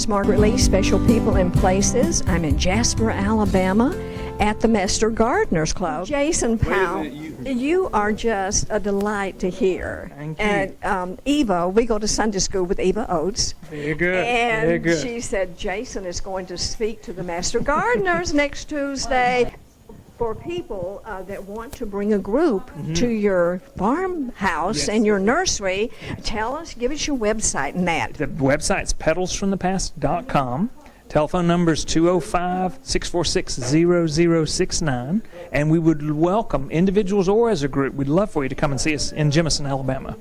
is Margaret Lee, Special People and Places. I'm in Jasper, Alabama at the Mester Gardeners Club. Jason Powell, you are just a delight to hear. Thank you. And Eva, we go to Sunday school with Eva Oates. Very good. And Very good. she said Jason is going to speak to the Mester Gardeners next Tuesday. For people that want to bring a group to your farmhouse and your nursery, tell us, give us your website and that. The website's petalsfromthepast.com. Telephone number is 205-646-0069. And we would welcome individuals or as a group. We'd love for you to come and see us in Jemison, Alabama.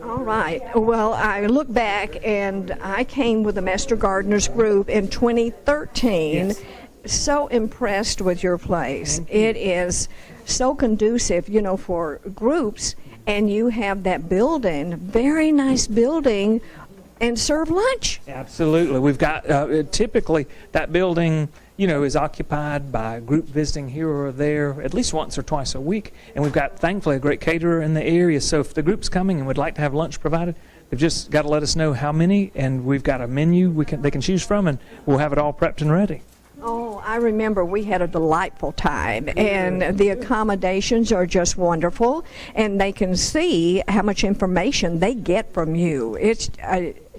All right. Well, I look back, and I came with the Mester Gardeners group in 2013. Yes. So impressed with your place. It is so conducive, you know, for groups, and you have that building, very nice building, and serve lunch. Absolutely. We've got, typically, that building, you know, is occupied by group visiting here or there at least once or twice a week. And we've got, thankfully, a great caterer in the area. So if the group's coming and would like to have lunch provided, they've just got to let us know how many, and we've got a menu they can choose from, and we'll have it all prepped and ready. Oh, I remember we had a delightful time, and the accommodations are just wonderful, and they can see how much information they get from you. It's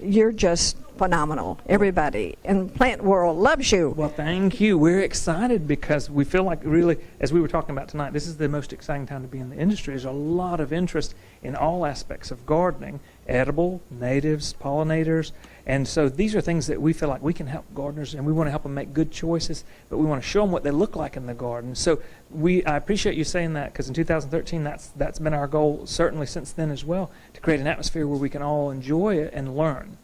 you're just phenomenal. Everybody in the plant world loves you. Well, thank you. We're excited because we feel like really, as we were talking about tonight, this is the most exciting time to be in the industry. There's a lot of interest in all aspects of gardening, edible, natives, pollinators. And so these are things that we feel like we can help gardeners, and we want to help them make good choices, but we want to show them what they look like in the garden. So I appreciate you saying that, because in 2013, that's been our goal, certainly since then as well, to create an atmosphere where we can all enjoy it and learn.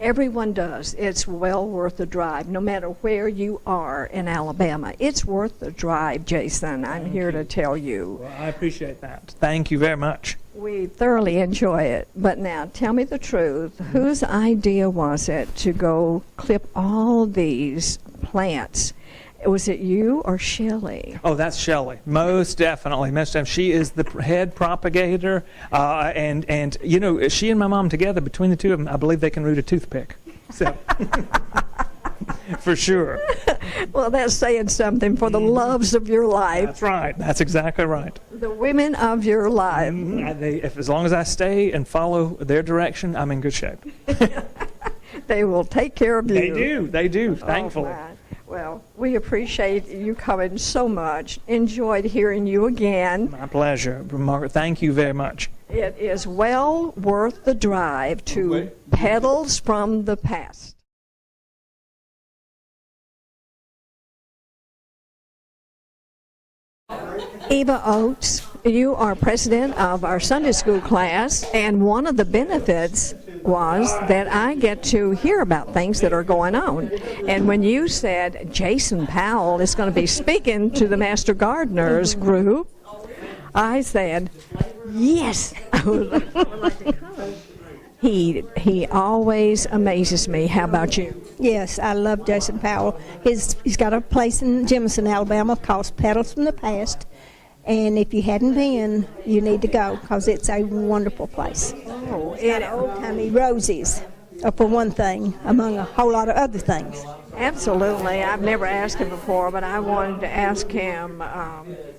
Everyone does. It's well worth the drive, no matter where you are in Alabama. It's worth the drive, Jason. I'm here to tell you. Well, I appreciate that. Thank you very much. We thoroughly enjoy it. But now, tell me the truth. Whose idea was it to go clip all these plants? Was it you or Shelley? Oh, that's Shelley. Most definitely. Most definitely. She is the head propagator. And you know, she and my mom together, between the two of them, I believe they can root a toothpick. So, for sure. Well, that's saying something for the loves of your life. That's right. That's exactly right. The women of your life. As long as I stay and follow their direction, I'm in good shape. They will take care of you. They do. They do, thankfully. Oh, well, we appreciate you coming so much. Enjoyed hearing you again. My pleasure. Margaret, thank you very much. It is well worth the drive to Petals from the Past. Eva Oates, you are president of our Sunday school class, and one of the benefits was that I get to hear about things that are going on. And when you said Jason Powell is going to be speaking to the Mester Gardeners group, I said, yes, I would like to come. He always amazes me. How about you? Yes, I love Jason Powell. He's got a place in Jemison, Alabama called Petals from the Past. And if you hadn't been, you need to go, because it's a wonderful place. Oh, It's got old-timey roses, for one thing, among a whole lot of other things. Absolutely. I've never asked him before, but I wanted to ask him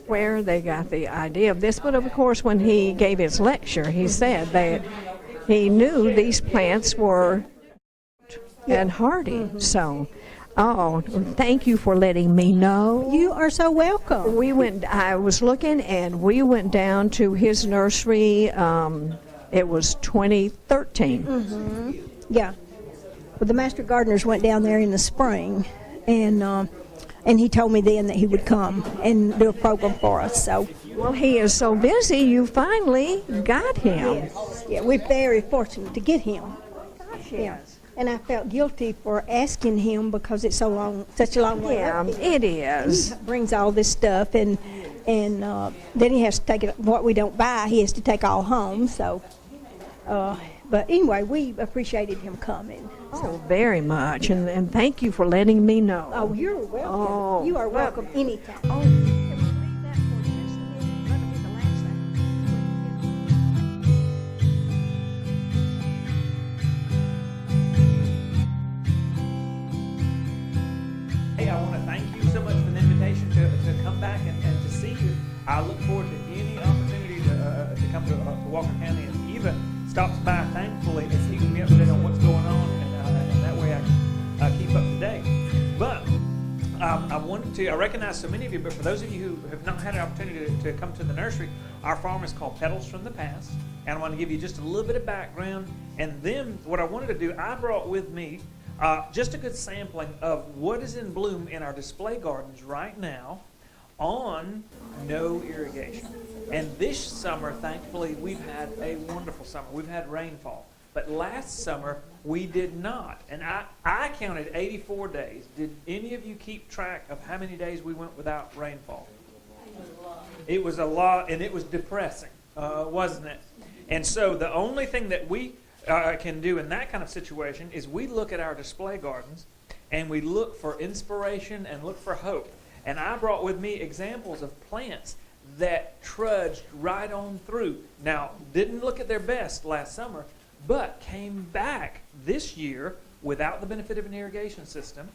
where they got the idea of this. But, of course, when he gave his lecture, he said that he knew these plants were and hardy. So, thank you for letting me know. You are so welcome. I was looking, and we went down to his nursery. It was 2013. Yeah. Well, the Mester Gardeners went down there in the spring, and he told me then that he would come and do a program for us. So, well, he is so busy. You finally got him. yes. Yeah, we're very fortunate to get him. Yes. And I felt guilty for asking him because it's such a long way. Yeah, up. it is. He brings all this stuff, and then he has to take it. What we don't buy, he has to take all home. So, but anyway, we appreciated him coming. Oh, very much, and thank you for letting me know. Oh, you're welcome. Oh, you are welcome anytime. Oh, can we leave that for just a minute? Let me get the last thing. thank you so much for the invitation to come back and to see you. I look forward to any opportunity to come to Walker County, and Eva stops by, thankfully, and keeps me up to date on what's going on, and that way I keep up to date. But I recognize so many of you, but for those of you who have not had an opportunity to come to the nursery, our farm is called Petals from the Past, and I want to give you just a little bit of background, and then what I wanted to do, I brought with me just a good sampling of what is in bloom in our display gardens right now on no irrigation. And this summer, thankfully, we've had a wonderful summer. We've had rainfall. But last summer, we did not. And I counted 84 days. Did any of you keep track of how many days we went without rainfall? It was a lot, and it was depressing, wasn't it? And so the only thing that we can do in that kind of situation is we look at our display gardens, and we look for inspiration and look for hope. And I brought with me examples of plants that trudged right on through. Now, didn't look at their best last summer, but came back this year without the benefit of an irrigation system.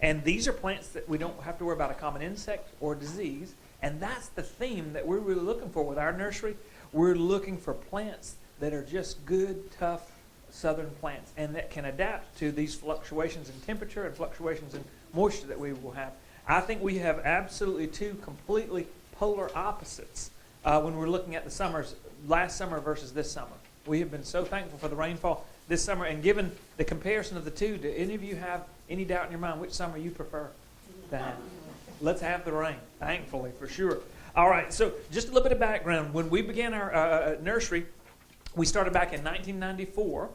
And these are plants that we don't have to worry about a common insect or disease. And that's the theme that we're really looking for with our nursery. We're looking for plants that are just good, tough southern plants and that can adapt to these fluctuations in temperature and fluctuations in moisture that we will have. I think we have absolutely two completely polar opposites when we're looking at the summers, last summer versus this summer. We have been so thankful for the rainfall this summer, and given the comparison of the two, do any of you have any doubt in your mind which summer you prefer to have? Let's have the rain, thankfully, for sure. All right, so just a little bit of background. When we began our nursery, we started back in 1994,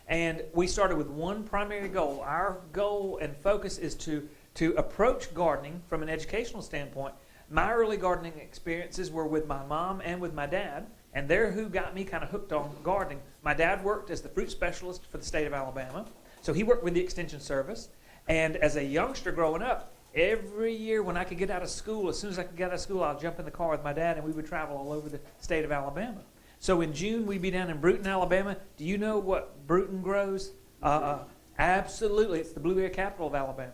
and we started with one primary goal. Our goal and focus is to approach gardening from an educational standpoint. My early gardening experiences were with my mom and with my dad, and they're who got me kind of hooked on gardening. My dad worked as the fruit specialist for the state of Alabama, so he worked with the Extension Service. And as a youngster growing up, every year when I could get out of school, as soon as I could get out of school, I'd jump in the car with my dad, and we would travel all over the state of Alabama. So in June, we'd be down in Bruton, Alabama. Do you know what Bruton grows? Absolutely. It's the blueberry capital of Alabama.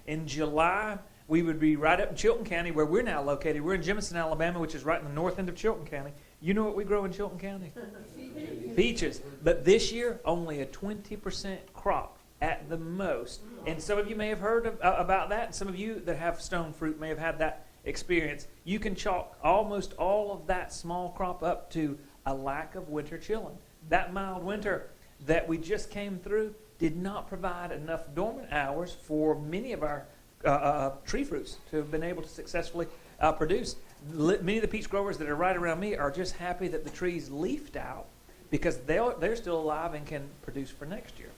In July, we would be right up in Chilton County, where we're now located. We're in Jemison, Alabama, which is right in the north end of Chilton County. You know what we grow in Chilton County? Peaches. But this year, only a 20% crop at the most. And some of you may have heard about that. And some of you that have stone fruit may have had that experience. You can chalk almost all of that small crop up to a lack of winter chilling. That mild winter that we just came through did not provide enough dormant hours for many of our tree fruits to have been able to successfully produce. Many of the peach growers that are right around me are just happy that the trees leafed out because they're still alive and can produce for next year.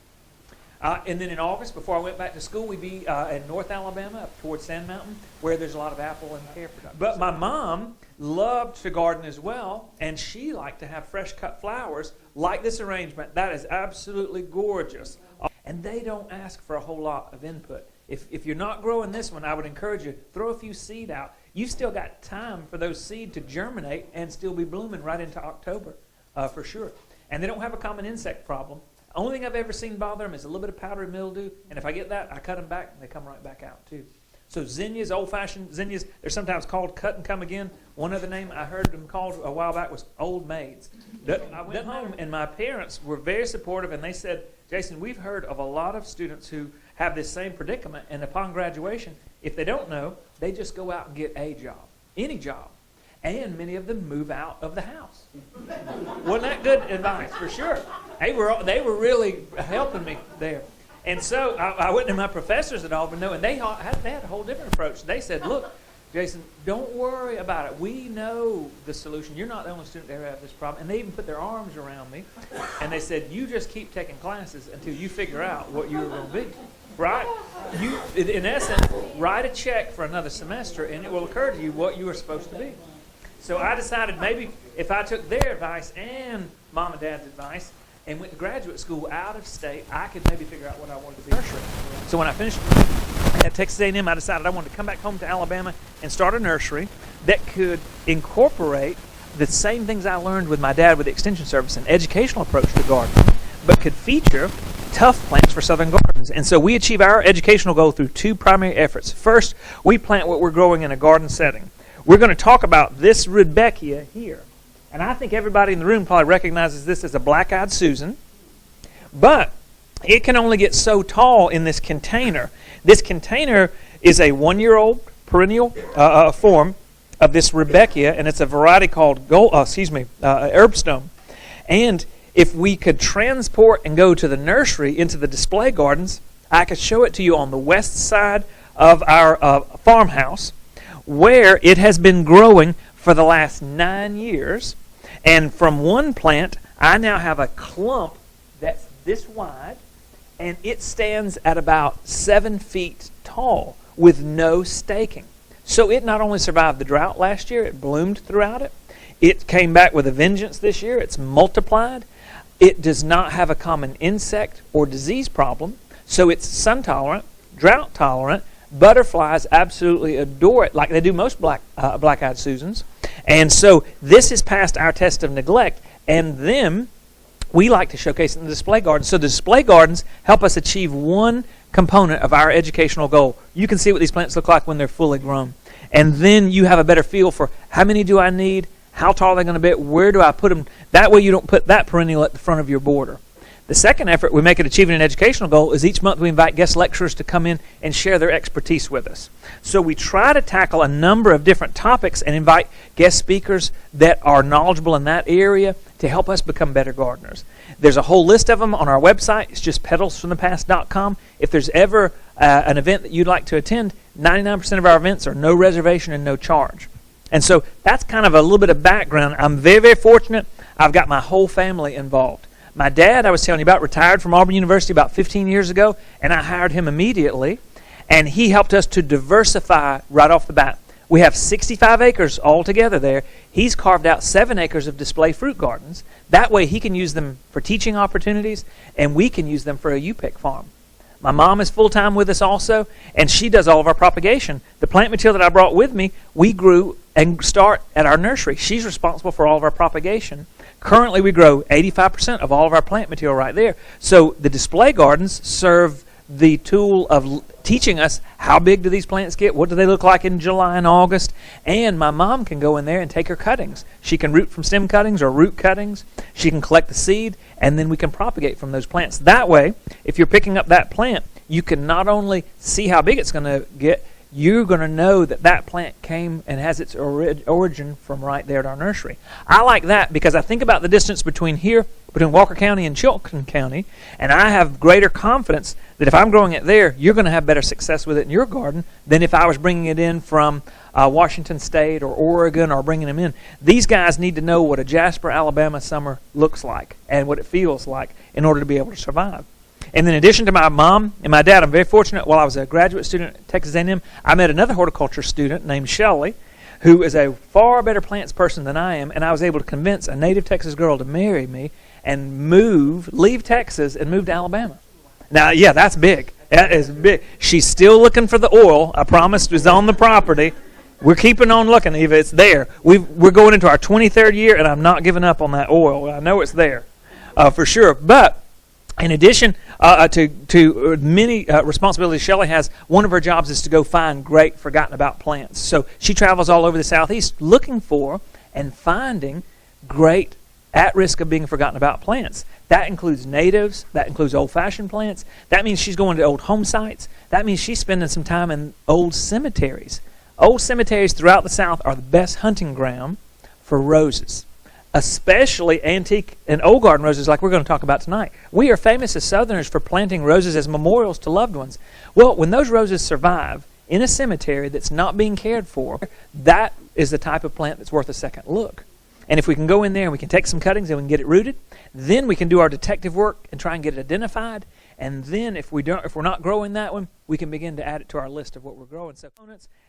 And then in August, before I went back to school, we'd be in North Alabama up towards Sand Mountain, where there's a lot of apple and pear production. But my mom loved to garden as well, and she liked to have fresh cut flowers like this arrangement. That is absolutely gorgeous. And they don't ask for a whole lot of input. If you're not growing this one, I would encourage you, throw a few seed out. You've still got time for those seed to germinate and still be blooming right into October, for sure. And they don't have a common insect problem. Only thing I've ever seen bother them is a little bit of powdery mildew, and if I get that, I cut them back, and they come right back out, too. So zinnias, old-fashioned zinnias, they're sometimes called cut and come again. One other name I heard them called a while back was old maids. I went home, and my parents were very supportive, and they said, Jason, we've heard of a lot of students who have this same predicament, and upon graduation, if they don't know, they just go out and get a job, any job. And many of them move out of the house. Wasn't that good advice? For sure. They were really helping me there. And so I went to my professors at Auburn, and they had a whole different approach. They said, look, Jason, don't worry about it. We know the solution. You're not the only student to ever have this problem. And they even put their arms around me. And they said, you just keep taking classes until you figure out what you're going to be. Right? You, in essence, write a check for another semester, and it will occur to you what you are supposed to be. So I decided maybe if I took their advice and Mom and Dad's advice and went to graduate school out of state, I could maybe figure out what I wanted to be. So when I finished at Texas A&M, I decided I wanted to come back home to Alabama and start a nursery that could incorporate the same things I learned with my dad with the Extension Service, an educational approach to gardening, but could feature tough plants for southern gardens. And so we achieve our educational goal through two primary efforts. First, we plant what we're growing in a garden setting. We're going to talk about this Rudbeckia here. And I think everybody in the room probably recognizes this as a black-eyed Susan. But it can only get so tall in this container. This container is a 1-year-old perennial form of this Rudbeckia, and it's a variety called herbstone. And if we could transport and go to the nursery into the display gardens, I could show it to you on the west side of our farmhouse, where it has been growing for the last 9 years. And from one plant, I now have a clump that's this wide, and it stands at about 7 feet tall with no staking. So it not only survived the drought last year, it bloomed throughout it. It came back with a vengeance this year. It's multiplied. It does not have a common insect or disease problem, so it's sun tolerant, drought tolerant. Butterflies absolutely adore it, like they do most black-eyed Susans. And so this has passed our test of neglect, and then we like to showcase it in the display gardens. So the display gardens help us achieve one component of our educational goal. You can see what these plants look like when they're fully grown. And then you have a better feel for how many do I need, how tall are they going to be, where do I put them. That way you don't put that perennial at the front of your border. The second effort we make at achieving an educational goal is each month we invite guest lecturers to come in and share their expertise with us. So we try to tackle a number of different topics and invite guest speakers that are knowledgeable in that area to help us become better gardeners. There's a whole list of them on our website. It's just petalsfromthepast.com. If there's ever an event that you'd like to attend, 99% of our events are no reservation and no charge. And so that's kind of a little bit of background. I'm very, very fortunate. I've got my whole family involved. My dad, I was telling you about, retired from Auburn University about 15 years ago, and I hired him immediately, and he helped us to diversify right off the bat. We have 65 acres altogether there. He's carved out 7 acres of display fruit gardens. That way he can use them for teaching opportunities, and we can use them for a U-pick farm. My mom is full-time with us also, and she does all of our propagation. The plant material that I brought with me, we grew and start at our nursery. She's responsible for all of our propagation. Currently, we grow 85% of all of our plant material right there. So the display gardens serve the tool of teaching us how big do these plants get, what do they look like in July and August, and my mom can go in there and take her cuttings. She can root from stem cuttings or root cuttings. She can collect the seed, and then we can propagate from those plants. That way, if you're picking up that plant, you can not only see how big it's going to get, you're going to know that that plant came and has its origin from right there at our nursery. I like that because I think about the distance between here, between Walker County and Chilton County, and I have greater confidence that if I'm growing it there, you're going to have better success with it in your garden than if I was bringing it in from Washington State or Oregon or bringing them in. These guys need to know what a Jasper, Alabama summer looks like and what it feels like in order to be able to survive. And in addition to my mom and my dad, I'm very fortunate. While I was a graduate student at Texas A&M, I met another horticulture student named Shelley, who is a far better plants person than I am, and I was able to convince a native Texas girl to marry me and leave Texas and move to Alabama. Now, yeah, that's big. That is big. She's still looking for the oil. I promised it was on the property. We're keeping on looking, Eva. It's there. We're going into our 23rd year, and I'm not giving up on that oil. I know it's there for sure. But in addition to many responsibilities Shelley has, one of her jobs is to go find great forgotten about plants. So she travels all over the Southeast looking for and finding great at risk of being forgotten about plants. That includes natives. That includes old-fashioned plants. That means she's going to old home sites. That means she's spending some time in old cemeteries. Old cemeteries throughout the South are the best hunting ground for roses, especially antique and old garden roses like we're going to talk about tonight. We are famous as Southerners for planting roses as memorials to loved ones. Well, when those roses survive in a cemetery that's not being cared for, that is the type of plant that's worth a second look. And if we can go in there and we can take some cuttings and we can get it rooted, then we can do our detective work and try and get it identified. And then if we're not growing that one, we can begin to add it to our list of what we're growing. So,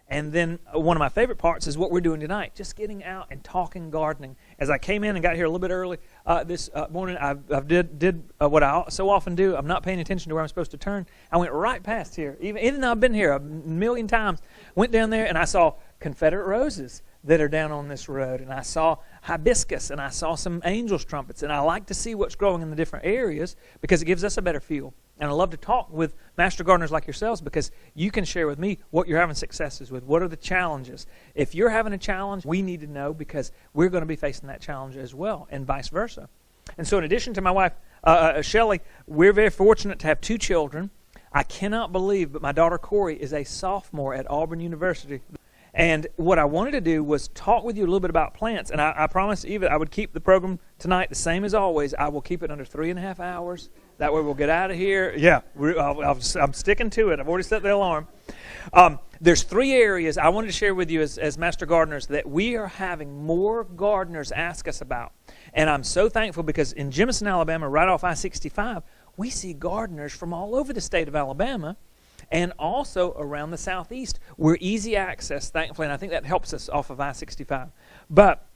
and then one of my favorite parts is what we're doing tonight, just getting out and talking gardening. As I came in and got here a little bit early this morning, I did what I so often do. I'm not paying attention to where I'm supposed to turn. I went right past here. Even though I've been here a million times, went down there and I saw Confederate roses. that are down on this road, and I saw hibiscus, and I saw some angel's trumpets, and I like to see what's growing in the different areas because it gives us a better feel. And I love to talk with master gardeners like yourselves because you can share with me what you're having successes with. What are the challenges? If you're having a challenge, we need to know because we're going to be facing that challenge as well, and vice versa. And so in addition to my wife, Shelley, we're very fortunate to have 2 children. I cannot believe, but my daughter Corey is a sophomore at Auburn University. And what I wanted to do was talk with you a little bit about plants. And I promised Eva I would keep the program tonight the same as always. I will keep it under 3.5 hours. That way we'll get out of here. Yeah, I'm sticking to it. I've already set the alarm. There's 3 areas I wanted to share with you as master gardeners that we are having more gardeners ask us about. And I'm so thankful because in Jemison, Alabama, right off I-65, we see gardeners from all over the state of Alabama and also around the southeast. We're easy access, thankfully, and I think that helps us off of I-65. But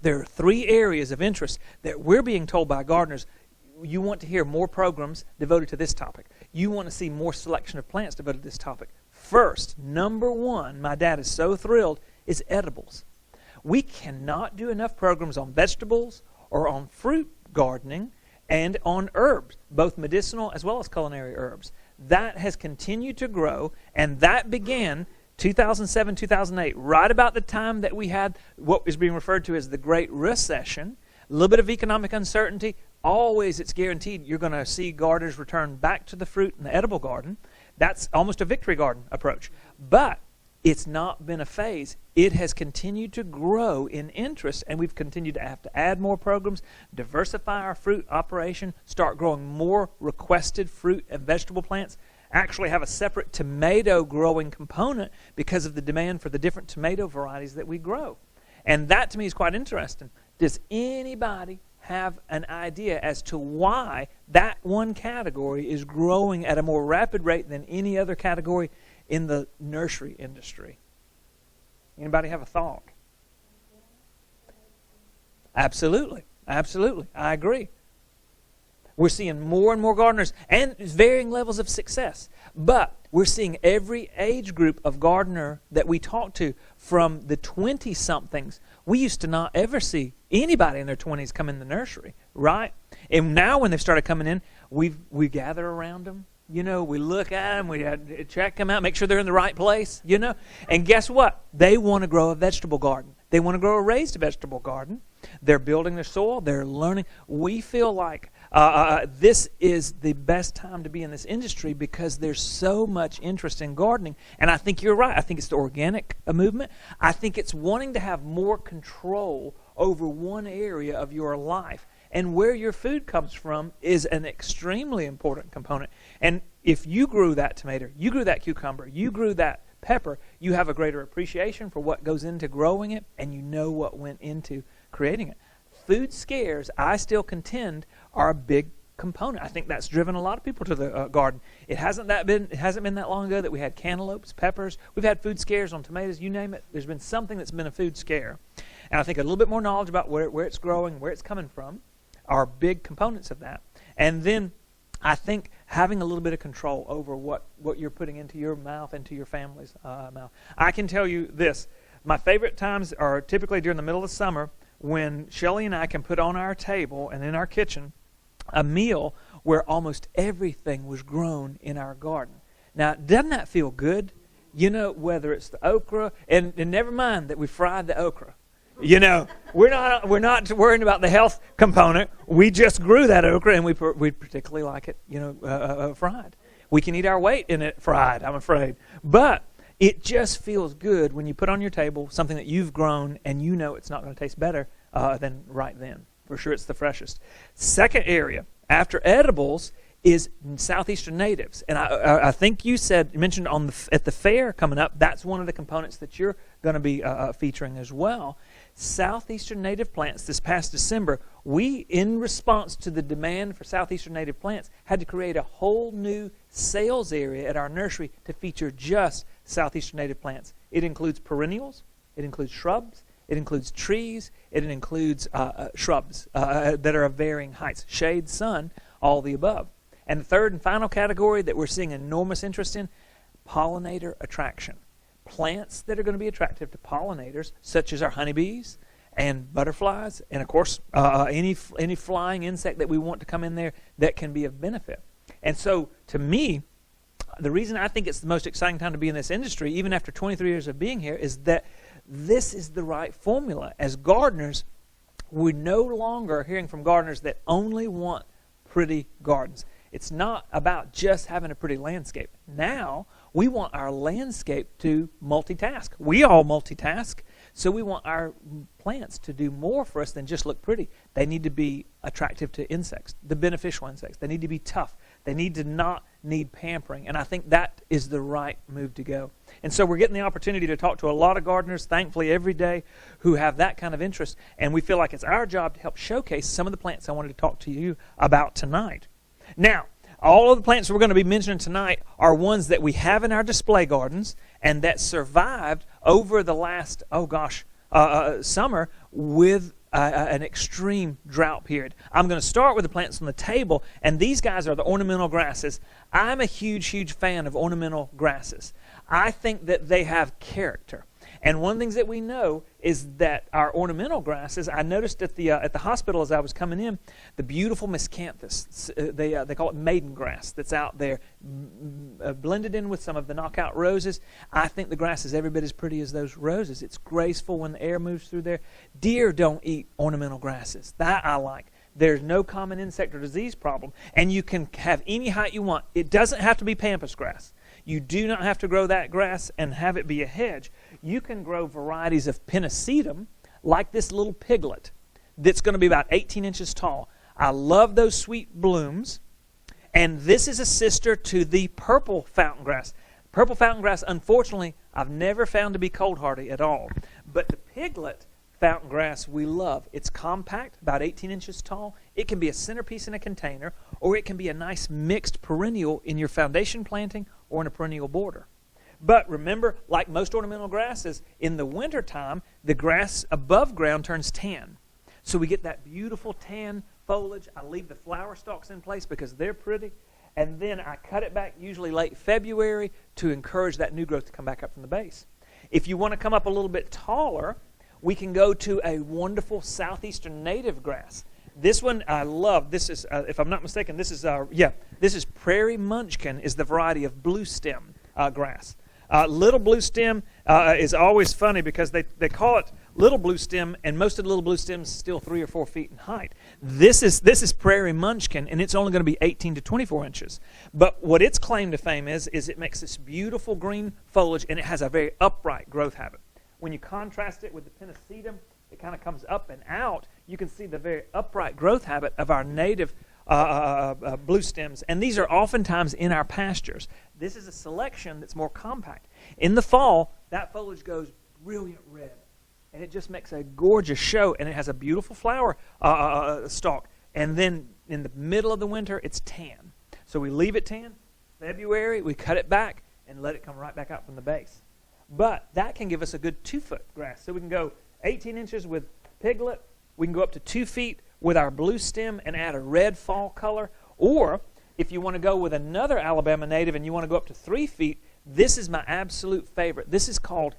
there are 3 areas of interest that we're being told by gardeners. You want to hear more programs devoted to this topic. You want to see more selection of plants devoted to this topic. First, number 1, my dad is so thrilled, is edibles. We cannot do enough programs on vegetables or on fruit gardening and on herbs, both medicinal as well as culinary herbs. That has continued to grow, and that began 2007, 2008, right about the time that we had what is being referred to as the Great Recession, a little bit of economic uncertainty. Always it's guaranteed you're going to see gardeners return back to the fruit and the edible garden. That's almost a victory garden approach. But it's not been a phase. It has continued to grow in interest, and we've continued to have to add more programs, diversify our fruit operation, start growing more requested fruit and vegetable plants, actually have a separate tomato growing component because of the demand for the different tomato varieties that we grow. And that to me is quite interesting. Does anybody have an idea as to why that one category is growing at a more rapid rate than any other category in the nursery industry? Anybody have a thought? Absolutely. Absolutely. I agree. We're seeing more and more gardeners and varying levels of success. But we're seeing every age group of gardener that we talk to from the 20-somethings. We used to not ever see anybody in their 20s come in the nursery, right? And now when they've started coming in, we gather around them. You know, we look at them, we check them out, make sure they're in the right place, you know. And guess what? They want to grow a vegetable garden. They want to grow a raised vegetable garden. They're building their soil. They're learning. We feel like this is the best time to be in this industry because there's so much interest in gardening. And I think you're right. I think it's the organic movement. I think it's wanting to have more control over one area of your life. And where your food comes from is an extremely important component. And if you grew that tomato, you grew that cucumber, you grew that pepper, you have a greater appreciation for what goes into growing it, and you know what went into creating it. Food scares, I still contend, are a big component. I think that's driven a lot of people to the garden. It hasn't been that long ago that we had cantaloupes, peppers. We've had food scares on tomatoes, you name it. There's been something that's been a food scare. And I think a little bit more knowledge about where it's growing, where it's coming from, are big components of that. And then I think having a little bit of control over what you're putting into your mouth and to your family's mouth. I can tell you this. My favorite times are typically during the middle of summer when Shelley and I can put on our table and in our kitchen a meal where almost everything was grown in our garden. Now, doesn't that feel good? You know, whether it's the okra, and never mind that we fried the okra. You know, we're not worrying about the health component. We just grew that okra, and we particularly like it, you know, fried. We can eat our weight in it fried, I'm afraid. But it just feels good when you put on your table something that you've grown, and you know it's not going to taste better than right then. For sure, it's the freshest. Second area after edibles is Southeastern Natives, and I think you mentioned at the fair coming up. That's one of the components that you're going to be featuring as well. Southeastern native plants. This past December, we, in response to the demand for Southeastern native plants, had to create a whole new sales area at our nursery to feature just Southeastern native plants. It includes perennials, it includes shrubs, it includes trees, it includes shrubs that are of varying heights, shade, sun, all the above. And the third and final category that we're seeing enormous interest in, Pollinator Attraction. plants that are going to be attractive to pollinators, such as our honeybees and butterflies, and of course any flying insect that we want to come in there that can be of benefit. And so, to me, the reason I think it's the most exciting time to be in this industry, even after 23 years of being here, is that this is the right formula. As gardeners, we're no longer hearing from gardeners that only want pretty gardens. It's not about just having a pretty landscape. Now, we want our landscape to multitask. We all multitask, so we want our plants to do more for us than just look pretty. They need to be attractive to insects, the beneficial insects. They need to be tough. They need to not need pampering, and I think that is the right move to go. And so we're getting the opportunity to talk to a lot of gardeners, thankfully, every day who have that kind of interest, and we feel like it's our job to help showcase some of the plants I wanted to talk to you about tonight. Now, all of the plants we're going to be mentioning tonight are ones that we have in our display gardens and that survived over the last, summer with an extreme drought period. I'm going to start with the plants on the table, and these guys are the ornamental grasses. I'm a huge, huge fan of ornamental grasses. I think that they have character. And one of the things that we know is that our ornamental grasses, I noticed at the hospital as I was coming in, the beautiful miscanthus, they call it maiden grass that's out there, blended in with some of the knockout roses. I think the grass is every bit as pretty as those roses. It's graceful when the air moves through there. Deer don't eat ornamental grasses. That I like. There's no common insect or disease problem. And you can have any height you want. It doesn't have to be pampas grass. You do not have to grow that grass and have it be a hedge. You can grow varieties of pennisetum like this little piglet that's going to be about 18 inches tall. I love those sweet blooms. And this is a sister to the purple fountain grass. Purple fountain grass, unfortunately, I've never found to be cold hardy at all. But the piglet fountain grass we love. It's compact, about 18 inches tall. It can be a centerpiece in a container, or it can be a nice mixed perennial in your foundation planting or in a perennial border. But remember, like most ornamental grasses, in the wintertime, the grass above ground turns tan. So we get that beautiful tan foliage. I leave the flower stalks in place because they're pretty. And then I cut it back usually late February to encourage that new growth to come back up from the base. If you want to come up a little bit taller, we can go to a wonderful Southeastern Native grass. This one I love. This is, if I'm not mistaken, this is Prairie Munchkin is the variety of blue stem grass. Little blue stem is always funny because they call it little blue stem, and most of the little blue stems still 3 or 4 feet in height. This is Prairie Munchkin, and it's only going to be 18 to 24 inches. But what its claim to fame is it makes this beautiful green foliage, and it has a very upright growth habit. When you contrast it with the pennisetum, it kind of comes up and out. You can see the very upright growth habit of our native blue stems, and these are oftentimes in our pastures. This is a selection that's more compact. In the fall, that foliage goes brilliant red, and it just makes a gorgeous show, and it has a beautiful flower stalk. And then in the middle of the winter, it's tan. So we leave it tan. February, we cut it back and let it come right back out from the base. But that can give us a good 2-foot grass. So we can go 18 inches with piglet. We can go up to 2 feet with our blue stem and add a red fall color. Or if you want to go with another Alabama native and you want to go up to 3 feet, this is my absolute favorite. This is called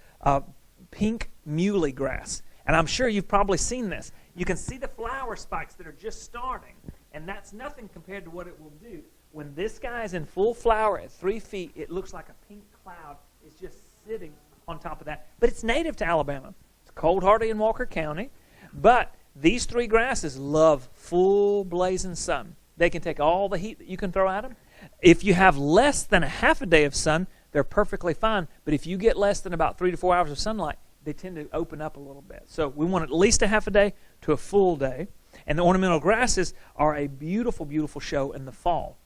pink Muhly grass. And I'm sure you've probably seen this. You can see the flower spikes that are just starting. And that's nothing compared to what it will do. When this guy is in full flower at 3 feet, it looks like a pink cloud is just sitting on top of that. But it's native to Alabama. It's cold hardy in Walker County. But these 3 grasses love full blazing sun. They can take all the heat that you can throw at them. If you have less than a half a day of sun, they're perfectly fine. But if you get less than about 3 to 4 hours of sunlight, they tend to open up a little bit. So we want at least a half a day to a full day. And the ornamental grasses are a beautiful, beautiful show in the fall.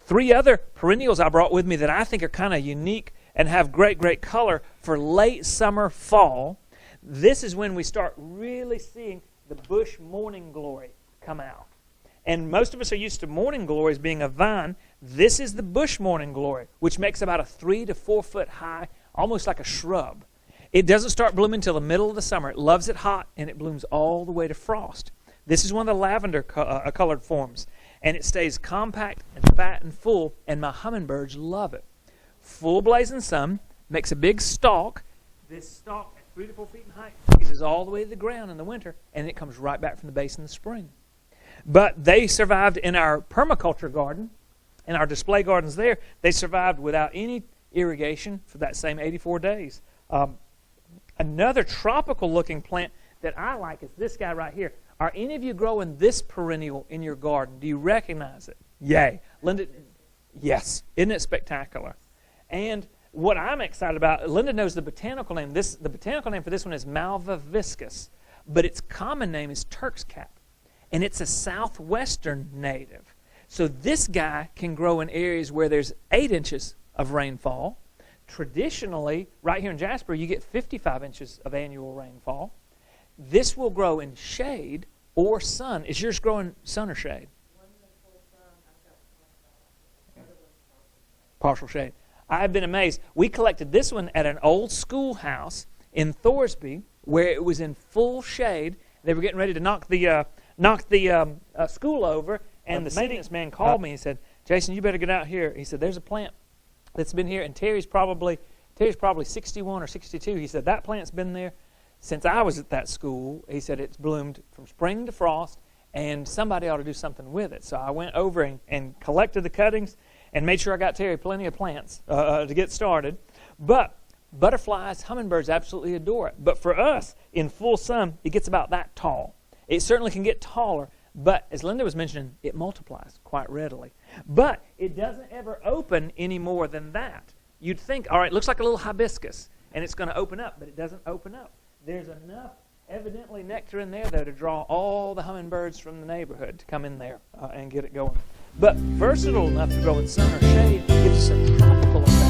3 other perennials I brought with me that I think are kind of unique and have great, great color for late summer, fall. This is when we start really seeing the bush morning glory come out. And most of us are used to morning glories being a vine. This is the bush morning glory, which makes about a 3 to 4 foot high, almost like a shrub. It doesn't start blooming until the middle of the summer. It loves it hot, and it blooms all the way to frost. This is one of the lavender colored forms, and it stays compact and fat and full, and my hummingbirds love it. Full blazing sun, makes a big stalk. This stalk at 3 to 4 feet in height freezes all the way to the ground in the winter, and it comes right back from the base in the spring. But they survived in our permaculture garden, in our display gardens there. They survived without any irrigation for that same 84 days. Another tropical-looking plant that I like is this guy right here. Are any of you growing this perennial in your garden? Do you recognize it? Yay. Linda, yes. Isn't it spectacular? And what I'm excited about, Linda knows the botanical name. The botanical name for this one is Malva viscus, but its common name is Turk's cap, and it's a southwestern native. So this guy can grow in areas where there's 8 inches of rainfall. Traditionally, right here in Jasper, you get 55 inches of annual rainfall. This will grow in shade or sun. Is yours growing sun or shade? Partial shade. I've been amazed. We collected this one at an old schoolhouse in Thorsby where it was in full shade. They were getting ready to knock the school over, and the maintenance man called me and said, "Jason, you better get out here." He said, "There's a plant that's been here," and Terry's probably 61 or 62. He said, "That plant's been there since I was at that school." He said, "It's bloomed from spring to frost, and somebody ought to do something with it." So I went over and collected the cuttings and made sure I got Terry plenty of plants to get started. But butterflies, hummingbirds absolutely adore it. But for us, in full sun, it gets about that tall. It certainly can get taller, but as Linda was mentioning, it multiplies quite readily. But it doesn't ever open any more than that. You'd think, all right, it looks like a little hibiscus, and it's going to open up, but it doesn't open up. There's enough, evidently, nectar in there, though, to draw all the hummingbirds from the neighborhood to come in there and get it going. But versatile enough to grow in sun or shade, gives us a tropical effect.